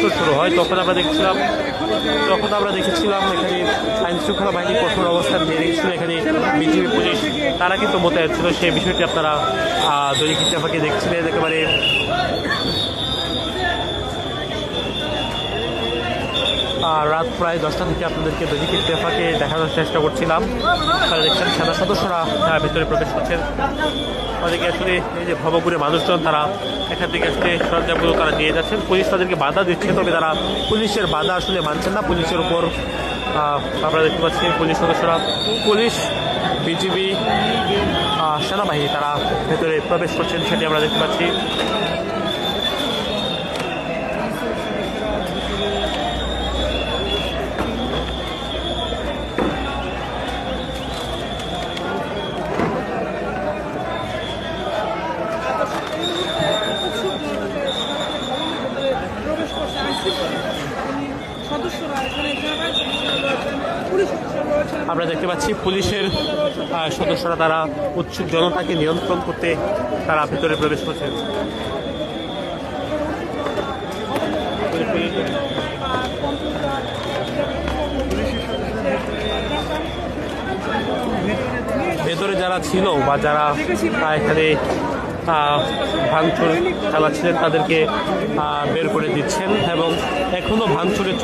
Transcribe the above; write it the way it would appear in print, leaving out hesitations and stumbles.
ভাঙচুর শুরু হয় তখন আমরা দেখেছিলাম এখানে আইন শৃঙ্খলা বাহিনী কঠোর অবস্থান নিয়ে রেখেছিল। এখানে বিজিবি পুলিশ তারা কিন্তু মোতায়েন ছিল, সেই বিষয়টি আপনারা দৈনিক ইত্তেফাকে দেখছিলেন। একেবারে রাত প্রায় 10টা থেকে আপনাদেরকে দৈনিক ইত্তেফাকে দেখানোর চেষ্টা করছিলাম। তারা দেখছেন সেনা সদস্যরা ভেতরে প্রবেশ করছেন। অনেকে আসলে এই যে ভবপুরে মানুষজন তারা এখান থেকে আসলে সরঞ্জামগুলো তারা নিয়ে যাচ্ছেন। পুলিশ তাদেরকে বাধা দিচ্ছে, তবে তারা পুলিশের বাধা আসলে মানছেন না। পুলিশের উপর আমরা দেখতে পাচ্ছি পুলিশ সদস্যরা, পুলিশ, বিজিবি, সেনাবাহিনী তারা ভেতরে প্রবেশ করছেন, সেটি আমরা দেখতে পাচ্ছি। আমরা দেখতে পাচ্ছি পুলিশের সদস্যরা তারা উৎসুক জনতাকে নিয়ন্ত্রণ করতে তারা ভেতরে প্রবেশ করছেন। ভেতরে যারা ছিল বা যারা এখানে ভাঙচুর চালাচ্ছিলেন তাদেরকে বের করে দিচ্ছেন এবং এখনো ভাঙচুরের